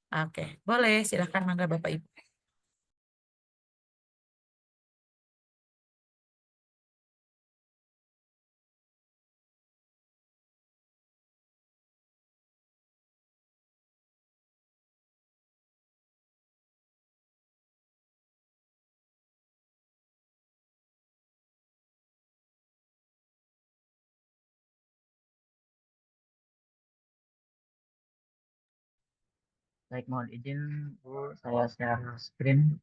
Oke, boleh silahkan mangga Bapak Ibu. Baik, mohon izin Bu, saya share screen.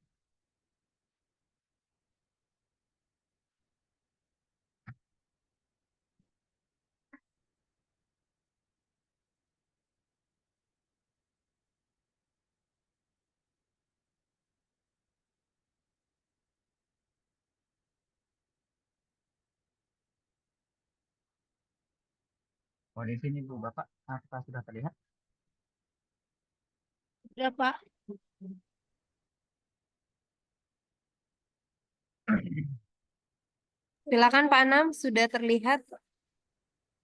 Mohon izin Ibu Bapak, apakah sudah terlihat? Ya, Pak. Silakan Pak Anam, sudah terlihat.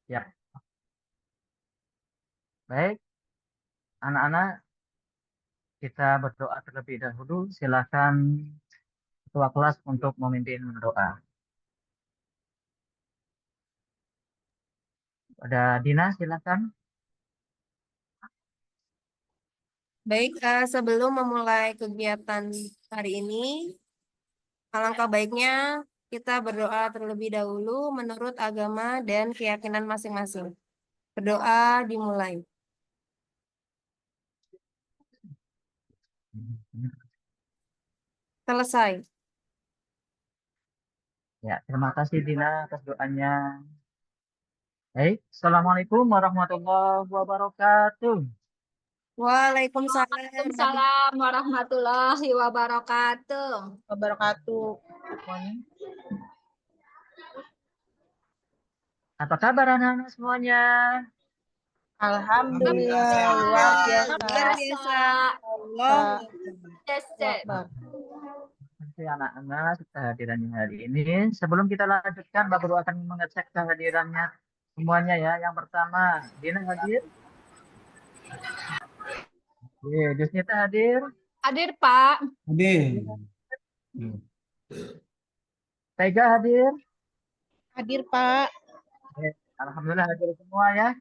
Ya, baik. Anak-anak, kita berdoa terlebih dahulu. Silakan ketua kelas untuk memimpin doa. Ada Dina, silakan. Baik, sebelum memulai kegiatan hari ini, alangkah baiknya kita berdoa terlebih dahulu menurut agama dan keyakinan masing-masing. Berdoa dimulai. Selesai. Ya, terima kasih Dina atas doanya. Baik, Assalamualaikum warahmatullahi wabarakatuh. Waalaikumsalam. Waalaikumsalam warahmatullahi wabarakatuh. Wabarakatuh. Semuanya. Apa kabar anak-anak semuanya? Alhamdulillah, luar biasa. Luar biasa. Allah. Yes, yes. Kasih anak-anak kehadirannya hari ini. Sebelum kita lanjutkan, Bapak Guru akan mengecek kehadirannya semuanya ya. Yang pertama, Dina hadir. Jusnita hadir. Hadir, Pak. Hadir. Tega hadir. Hadir, Pak. Alhamdulillah hadir semua ya.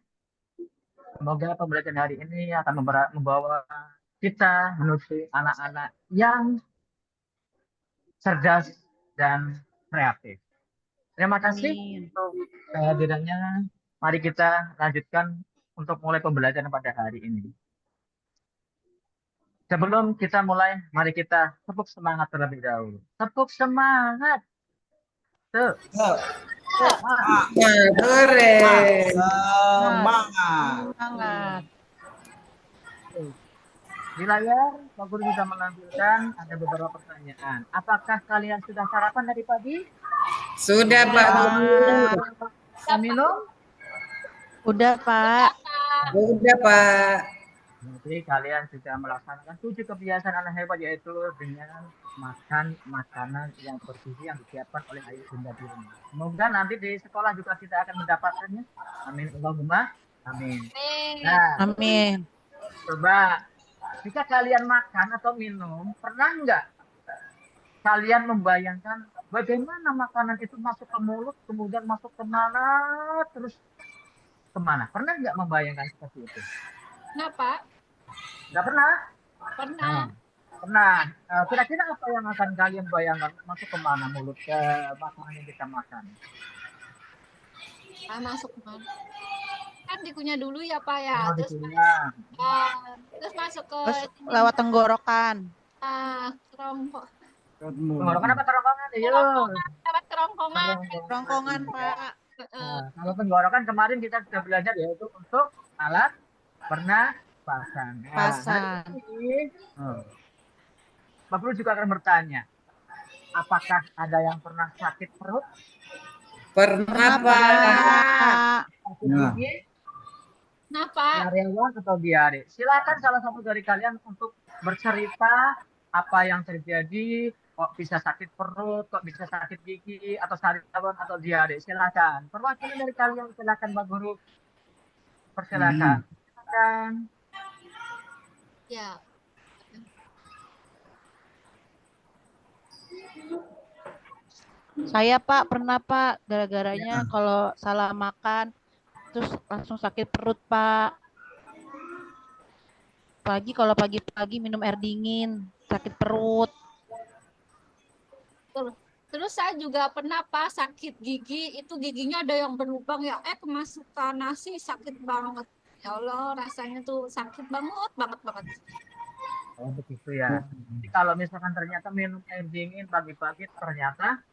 Semoga pembelajaran hari ini akan membawa kita menuju anak-anak yang cerdas dan kreatif. Terima kasih untuk kehadirannya. Mari kita lanjutkan untuk mulai pembelajaran pada hari ini. Sebelum kita mulai, mari kita tepuk semangat terlebih dahulu. Tepuk semangat. Tuh. Semangat. Di layar, Pak Guru sudah menampilkan ada beberapa pertanyaan. Apakah kalian sudah sarapan tadi pagi? Sudah, Pak Guru. Sudah minum? Udah, Pak. Sudah, Pak. Jadi kalian sudah melaksanakan 7 kebiasaan anak hebat, yaitu dengan makan makanan yang bergizi yang disiapkan oleh ayah bunda di rumah. Semoga nanti di sekolah juga kita akan mendapatkannya. Amin Allahumma amin. Nah, Amin. coba jika kalian makan atau minum, pernah nggak kalian membayangkan bagaimana makanan itu masuk ke mulut, kemudian masuk ke mana, terus kemana? Pernah nggak membayangkan seperti itu? Kenapa? Nggak pernah? Pernah. Pernah. Kira-kira apa yang akan kalian bayangkan masuk ke mana mulut ke makanan yang kita makan? Masuk mana? Kan dikunyah dulu ya, Pak ya. Oh, Terus dikunyah. terus masuk ke Terus lewat tenggorokan. kerongkong. Tenggorokan apa kerongkongan? Iya. Lewat kerongkongan. Rongkongan, Pak. Nah, kalau tenggorokan kemarin kita sudah belajar yaitu untuk alat pernapasan. Nah, Pasan. hari ini, Pak Guru juga akan bertanya, apakah ada yang pernah sakit perut? Pernah, Pak. Pak. Sakit gigi? Kenapa? Karyawan atau diare? Silakan salah satu dari kalian untuk bercerita apa yang terjadi, kok bisa sakit perut, kok bisa sakit gigi, atau sariawan atau diare. Silakan. Perwakilan dari kalian, silakan Pak Guru. Persilakan. Silakan. Ya, Saya Pak pernah Pak, gara-garanya kalau salah makan terus langsung sakit perut Pak. Kalau pagi-pagi minum air dingin, sakit perut. Tuh. Terus saya juga pernah Pak sakit gigi, itu giginya ada yang berlubang ya, kemasukan nasi sakit banget. Ya Allah, rasanya tuh sakit banget, banget, banget. Oh begitu ya. Jadi kalau misalkan ternyata minum air dingin pagi-pagi ternyata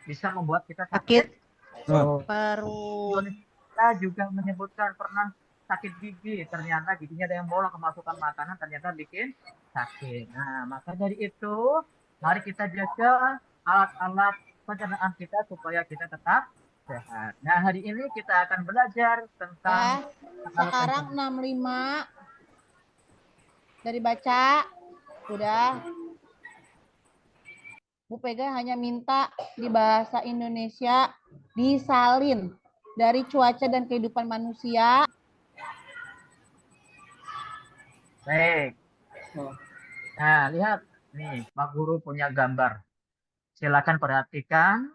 bisa membuat kita Sakit sakit perut. perut. Kita juga menyebutkan pernah sakit gigi, ternyata giginya ada yang bolong kemasukan makanan, ternyata bikin sakit. Nah, maka dari itu, mari kita jaga alat-alat pencernaan kita supaya kita tetap sehat. Nah, hari ini kita akan belajar tentang alat Sekarang pencernaan. 65 dari baca. Udah. Bu Pega hanya minta di bahasa Indonesia disalin dari cuaca dan kehidupan manusia. Baik. Nah, lihat nih, Pak Guru punya gambar. Silakan perhatikan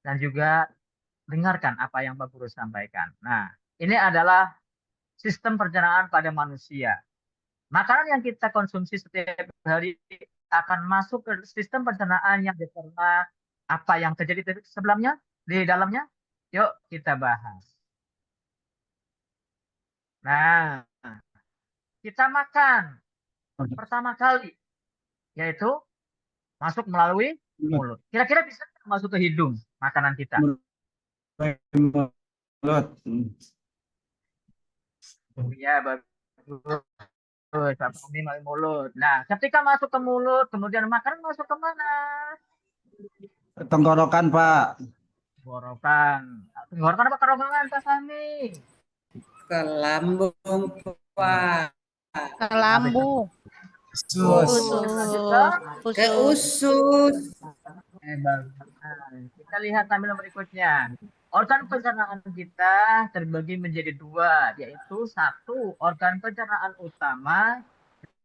dan juga dengarkan apa yang Pak Guru sampaikan. Nah, ini adalah sistem pencernaan pada manusia. Makanan yang kita konsumsi setiap hari akan masuk ke sistem pencernaan yang dicerna apa yang terjadi sebelumnya di dalamnya. Yuk kita bahas. Nah, kita makan pertama kali yaitu masuk melalui mulut. Kira-kira bisa masuk ke hidung makanan kita? Iya, bagus. Ini melalui mulut. Nah, ketika masuk ke mulut, kemudian makanan masuk ke mana? Tenggorokan, Pak. Tenggorokan. Tenggorokan apa kerongkongan, Pak Fahmi? Ke lambung, Pak. Ke lambung. Sus. Ke usus. Nah, kita lihat tampilan berikutnya. Organ pencernaan kita terbagi menjadi dua, yaitu satu organ pencernaan utama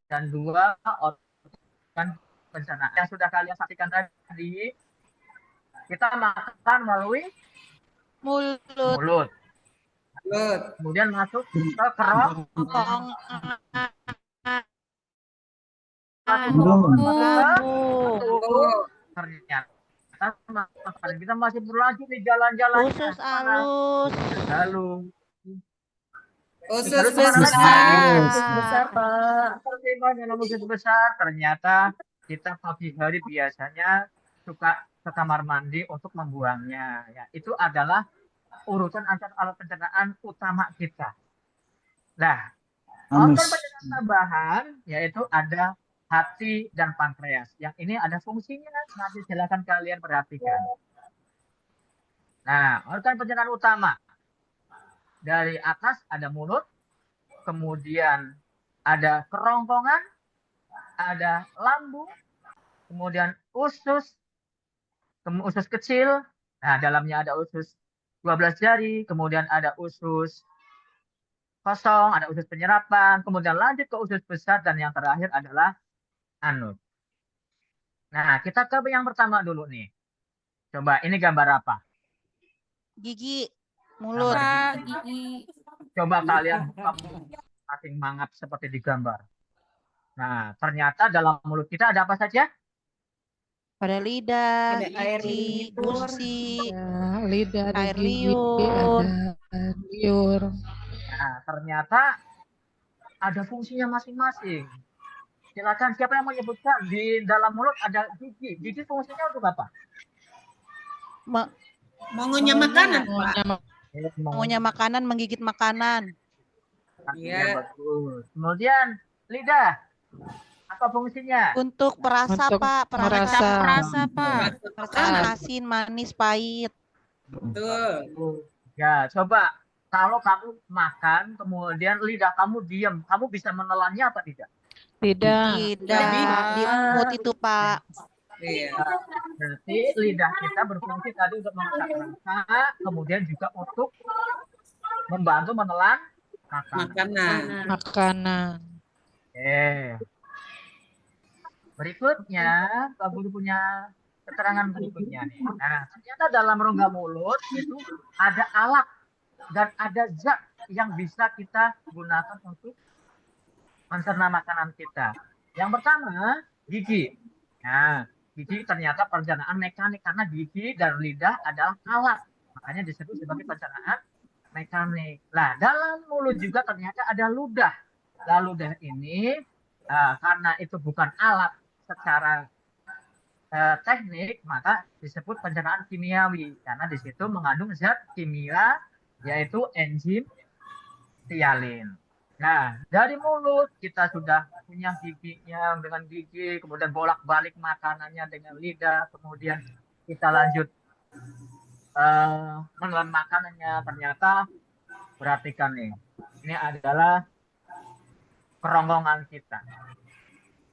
dan dua organ pencernaan. Yang sudah kalian saksikan tadi, kita makan melalui Mulut. mulut. Mulut. Kemudian masuk ke kerongkongan. Lambung. Ternyata makanan kita masih berlanjut di jalan-jalan. Usus halus. Lalu Usus Terus kemana besar. lagi? Usus besar, Pak. Pertimbangan dalam usus besar, ternyata kita pagi hari biasanya suka ke kamar mandi untuk membuangnya. Ya, itu adalah urutan antara alat pencernaan utama kita. Nah, organ pencernaan tambahan yaitu ada hati dan pankreas. Yang ini ada fungsinya, nanti silakan kalian perhatikan. Nah, organ pencernaan utama dari atas ada mulut, kemudian ada kerongkongan, ada lambung, kemudian usus kecil. Nah, dalamnya ada usus 12 jari, kemudian ada usus kosong, ada usus penyerapan, kemudian lanjut ke usus besar, dan yang terakhir adalah anus. Nah, kita ke yang pertama dulu nih. Coba, ini gambar apa? Gigi. Mulut. Gambar Pak, gigi. gigi. Coba kalian buka mulut masing mangap seperti di gambar. Nah, ternyata dalam mulut kita ada apa saja? Pada lidah, Ada air gigi, liur. gusi, Lidah, ada air gigi, liur. ada liur. Nah, ternyata ada fungsinya masing-masing. Silakan, siapa yang menyebutkan di dalam mulut ada gigi? Gigi fungsinya untuk apa? Mengunyah makanan, Pak. Mengunyah makanan, menggigit makanan. Iya. Bagus. Kemudian lidah, apa fungsinya? Untuk perasa, Untuk Pak. merasa. Rasa, Pak. Perasaan asin, manis, pahit. Betul. Ya, coba kalau kamu makan, kemudian lidah kamu diam, kamu bisa menelannya apa tidak? Tidak. Tidak. Di mulut itu, Pak. Iya. Berarti lidah kita berfungsi tadi untuk mengangkat rasa, kemudian juga untuk membantu menelan makanan. Makanan. Berikutnya, Pak Guru punya keterangan berikutnya nih. Nah, ternyata dalam rongga mulut itu ada alat dan ada zat yang bisa kita gunakan untuk mencerna makanan kita. Yang pertama, gigi. Nah, gigi ternyata pencernaan mekanik karena gigi dan lidah adalah alat. Makanya disebut sebagai pencernaan mekanik. Nah, dalam mulut juga ternyata ada ludah. Nah, ludah ini karena itu bukan alat secara teknik, maka disebut pencernaan kimiawi karena di situ mengandung zat kimia yaitu enzim sialin. Nah, dari mulut kita sudah punya giginya dengan gigi, kemudian bolak-balik makanannya dengan lidah, kemudian kita lanjut menelan makanannya. Ternyata perhatikan nih, ini adalah kerongkongan kita.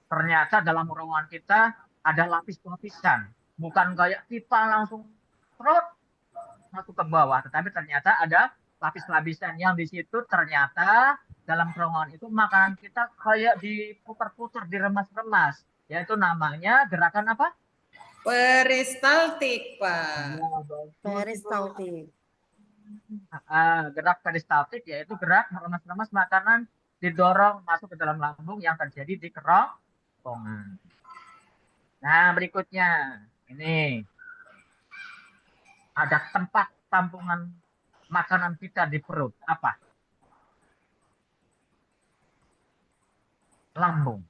Ternyata dalam kerongkongan kita ada lapis-lapisan, bukan kayak kita langsung perut masuk ke bawah, tetapi ternyata ada lapis-lapisan yang di situ ternyata dalam kerongkongan itu makanan kita kayak diputar-putar, diremas-remas, yaitu namanya gerakan apa? Peristaltik, Pak. Peristaltik. Gerak peristaltik yaitu gerak meremas-remas makanan didorong masuk ke dalam lambung yang terjadi di kerongkongan. Nah, berikutnya ini ada tempat tampungan makanan kita di perut. Apa? Lambung.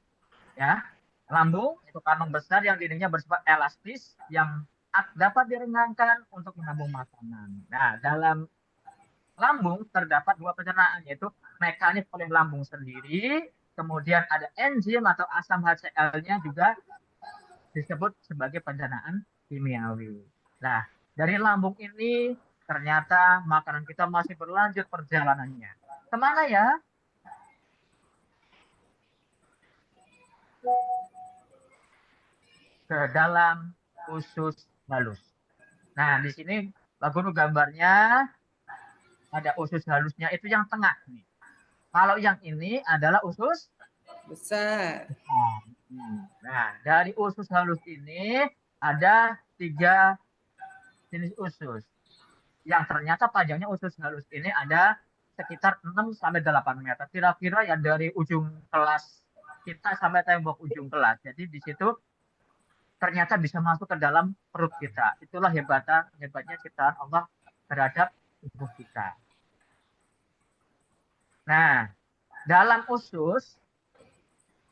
Ya, lambung itu kantong besar yang dindingnya bersifat elastis yang dapat direnggangkan untuk menampung makanan. Nah, dalam lambung terdapat dua pencernaan, yaitu mekanik oleh lambung sendiri, kemudian ada enzim atau asam HCl-nya juga disebut sebagai pencernaan kimiawi. Nah, dari lambung ini ternyata makanan kita masih berlanjut perjalanannya. Kemana ya? Ke dalam usus halus. Nah, di sini Pak Guru gambarnya ada usus halusnya itu yang tengah nih. Kalau yang ini adalah usus Besar. Nah, dari usus halus ini ada 3 jenis usus. Yang ternyata panjangnya usus halus ini ada sekitar 6-8 meter. Kira-kira ya dari ujung kelas kita sampai tembok ujung kelas. Jadi di situ ternyata bisa masuk ke dalam perut kita. Itulah hebatnya ciptaan Allah terhadap tubuh kita. Nah, dalam usus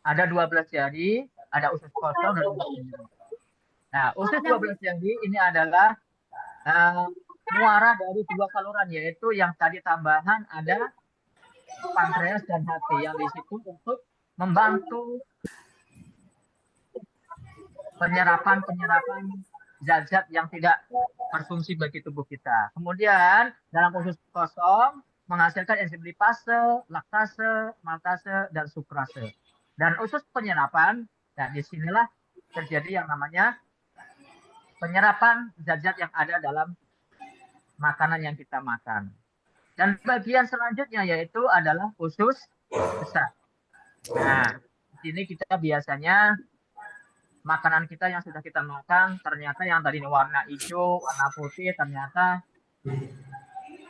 ada 12 jari, ada usus kosong dan usus penyerap. Nah, usus 12 jari ini adalah muara dari 2 saluran, yaitu yang tadi tambahan ada pankreas dan hati yang di situ untuk membantu penyerapan zat-zat yang tidak berfungsi bagi tubuh kita. Kemudian dalam usus kosong menghasilkan enzim lipase, laktase, maltase, dan sukrase. Dan usus penyerapan, nah disinilah terjadi yang namanya penyerapan zat-zat yang ada dalam makanan yang kita makan. Dan bagian selanjutnya yaitu adalah usus besar. Nah, di sini kita biasanya makanan kita yang sudah kita makan ternyata yang tadi warna hijau, warna putih ternyata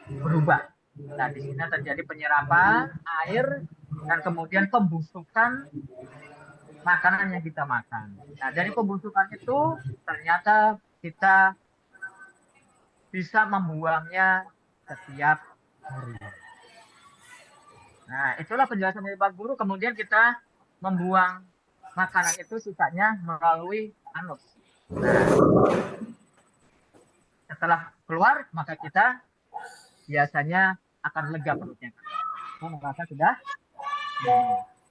berubah. Nah, di sini terjadi penyerapan air dan kemudian pembusukan makanan yang kita makan. Nah, dari pembusukan itu ternyata kita bisa membuangnya setiap hari. Nah, itulah penjelasan dari Pak Guru. Kemudian kita membuang makanan itu sisanya melalui anus. Nah, setelah keluar, maka kita biasanya akan lega perutnya. Merasa sudah.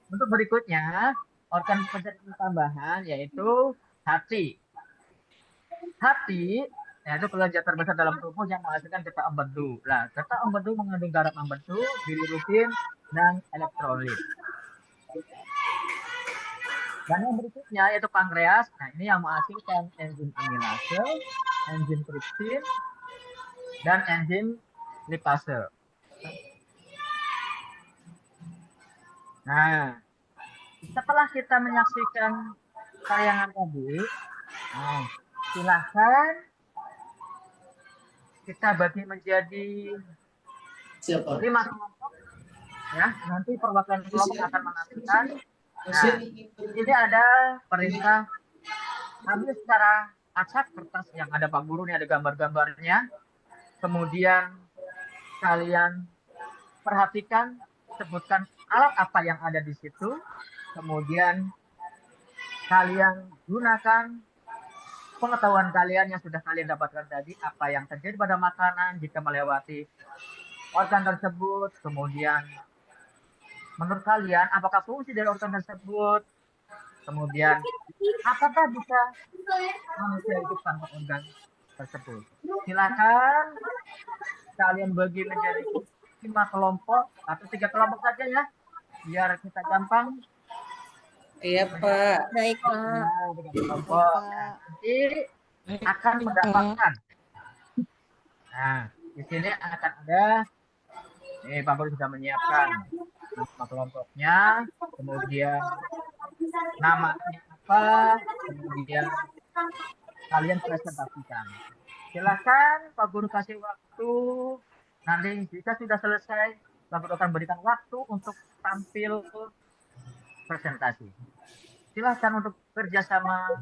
Untuk berikutnya, organ pencernaan tambahan yaitu hati. Hati yaitu kelenjar terbesar dalam tubuh yang menghasilkan getah empedu. Nah, getah empedu mengandung garam empedu, bilirubin, dan elektrolit. Dan yang berikutnya yaitu pankreas. Nah, ini yang menghasilkan enzim amilase, enzim tripsin, dan enzim lipase. Nah, setelah kita menyaksikan tayangan tadi, Silahkan kita bagi menjadi 5 kelompok ya. Nanti perwakilan kelompok akan menampilkan. Nah, ini ada perintah ambil secara acak kertas yang ada Pak Guru, ini ada gambar-gambarnya. Kemudian kalian perhatikan, sebutkan alat apa yang ada di situ. Kemudian kalian gunakan pengetahuan kalian yang sudah kalian dapatkan tadi, apa yang terjadi pada makanan jika melewati organ tersebut. Kemudian menurut kalian apakah fungsi dari organ tersebut? Kemudian apakah bisa manusia hidup tanpa organ tersebut? Silakan kalian bagi menjadi 5 kelompok atau 3 kelompok saja ya, biar kita gampang. Iya, Pak. Baik, Pak. Nah, 3 kelompok. Nah, nanti akan mendapatkan. Nah, di sini akan ada, Pak Guru sudah menyiapkan nama kelompoknya, kemudian namanya apa, kemudian kalian presentasikan. Silakan Pak Guru kasih waktu. Nanti jika sudah selesai, Pak Guru akan berikan waktu untuk tampil presentasi. Silakan untuk kerjasama.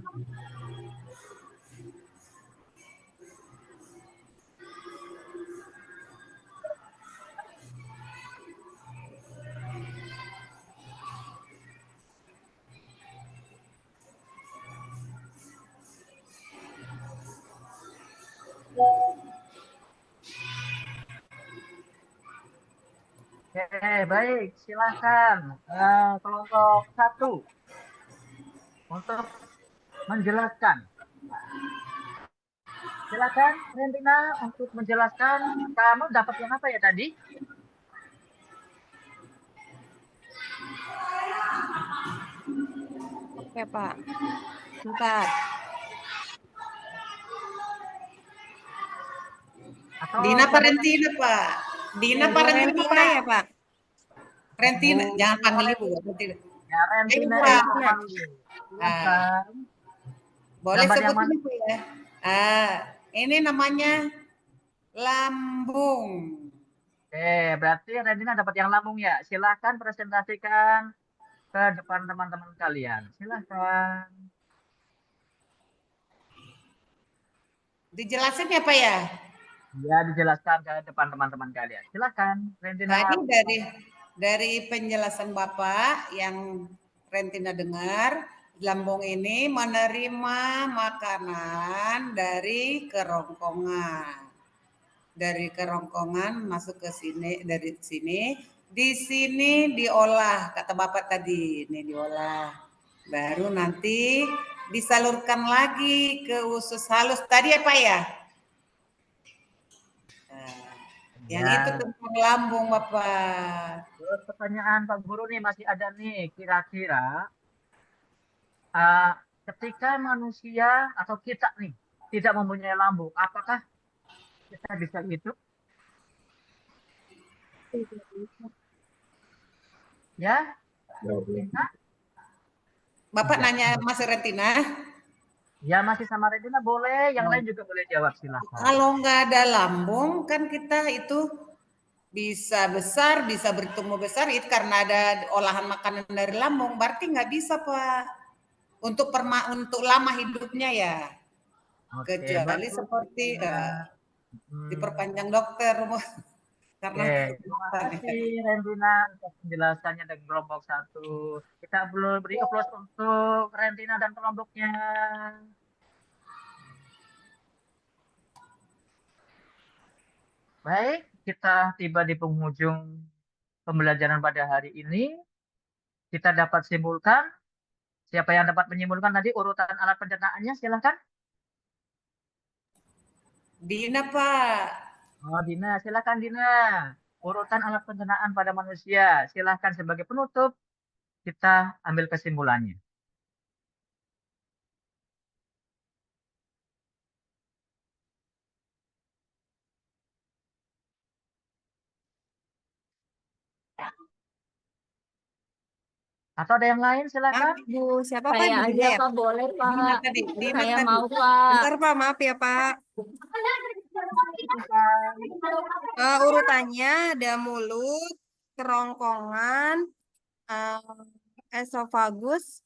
Oke, baik, silakan kelompok 1 untuk menjelaskan. Silakan Rentina untuk menjelaskan, kamu dapat yang apa ya tadi? Oke, Pak. Bentar. Atau Dina apa Rentina, Pak? Dina apa Rentina, Rentina Pak? ya, Pak? Rentina, Bu, jangan panggil Ibu. Rentina. ya, Rentina Ayo, yang Pak. memanggil. Silakan. Boleh Gambar yang sebutin mana? Bu ya. Ini namanya lambung. Oke, berarti Rentina dapat yang lambung ya. Silakan presentasikan ke depan teman-teman kalian. Silakan. Dijelasin ya, Pak ya? Ya, dijelaskan ke depan teman-teman kalian. Silakan, Rentina. Tadi dari penjelasan Bapak yang Rentina dengar, lambung ini menerima makanan dari kerongkongan. Dari kerongkongan masuk ke sini, dari sini, di sini diolah, kata Bapak tadi, ini diolah. Baru nanti disalurkan lagi ke usus halus tadi ya Pak ya? Yang itu Ya. tentang lambung Bapak. Terus pertanyaan Pak Guru nih masih ada nih. Kira-kira ketika manusia atau kita nih tidak mempunyai lambung, apakah kita bisa hidup? Ya, Rentina? Bapak Ya. nanya Mas Rentina, Ya, masih sama Rentina boleh, yang lain juga boleh jawab, silakan. kalau nggak ada lambung kan kita itu bisa besar, bisa bertumbuh besar itu karena ada olahan makanan dari lambung. Berarti nggak bisa Pak untuk lama hidupnya ya. Oke, Kecuali bagus. seperti diperpanjang dokter karena Oke, terima kasih Rentina atas penjelasannya dari kelompok 1. Kita belum beri aplaus untuk Rentina dan kelompoknya. Baik, kita tiba di penghujung pembelajaran pada hari ini. Kita dapat simpulkan, siapa yang dapat menyimpulkan tadi urutan alat pencernaannya, silahkan. Dina Pak. Oh, Dina, silahkan Dina. Urutan alat pencernaan pada manusia, silahkan sebagai penutup, kita ambil kesimpulannya. Atau ada yang lain silakan. Bu, siapa Pak? Saya Ibu aja Dina ya? Pak, boleh Dina Pak. tadi, Dina Saya tadi. mau Pak. Bentar Pak, maaf ya Pak. Urutannya ada mulut, kerongkongan, esofagus,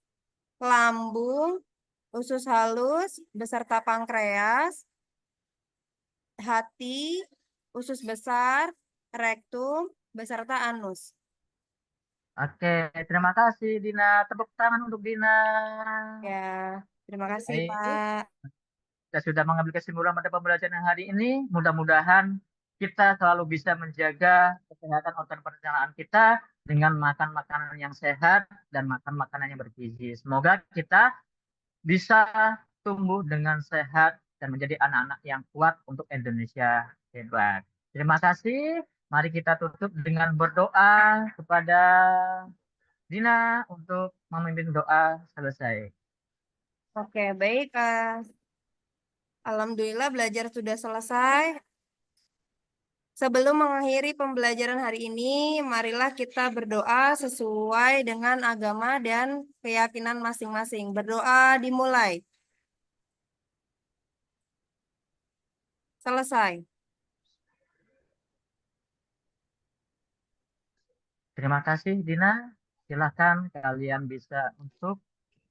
lambung, usus halus, beserta pankreas, hati, usus besar, rektum, beserta anus. Oke, terima kasih Dina. Tepuk tangan untuk Dina. Ya, terima kasih Baik. Pak. Kita sudah mengambil kesimpulan pada pembelajaran hari ini. Mudah-mudahan kita selalu bisa menjaga kesehatan organ pencernaan kita dengan makan makanan yang sehat dan makan makanan yang bergizi. Semoga kita bisa tumbuh dengan sehat dan menjadi anak-anak yang kuat untuk Indonesia hebat. Terima kasih. Mari kita tutup dengan berdoa kepada Dina untuk memimpin doa selesai. Oke, baik. Alhamdulillah belajar sudah selesai. Sebelum mengakhiri pembelajaran hari ini, marilah kita berdoa sesuai dengan agama dan keyakinan masing-masing. Berdoa dimulai. Selesai. Terima kasih Dina. Silakan kalian bisa untuk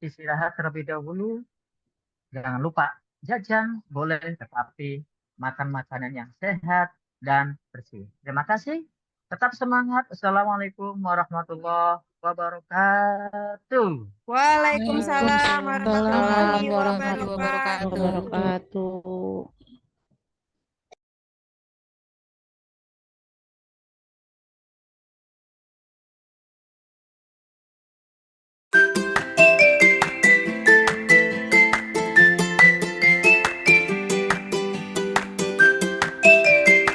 istirahat terlebih dahulu. Jangan lupa jajan boleh, tetapi makan makanan yang sehat dan bersih. Terima kasih. Tetap semangat. Assalamualaikum warahmatullahi wabarakatuh. Waalaikumsalam Waalaikumsalam warahmatullahi warahmatullahi wabarakatuh. wabarakatuh.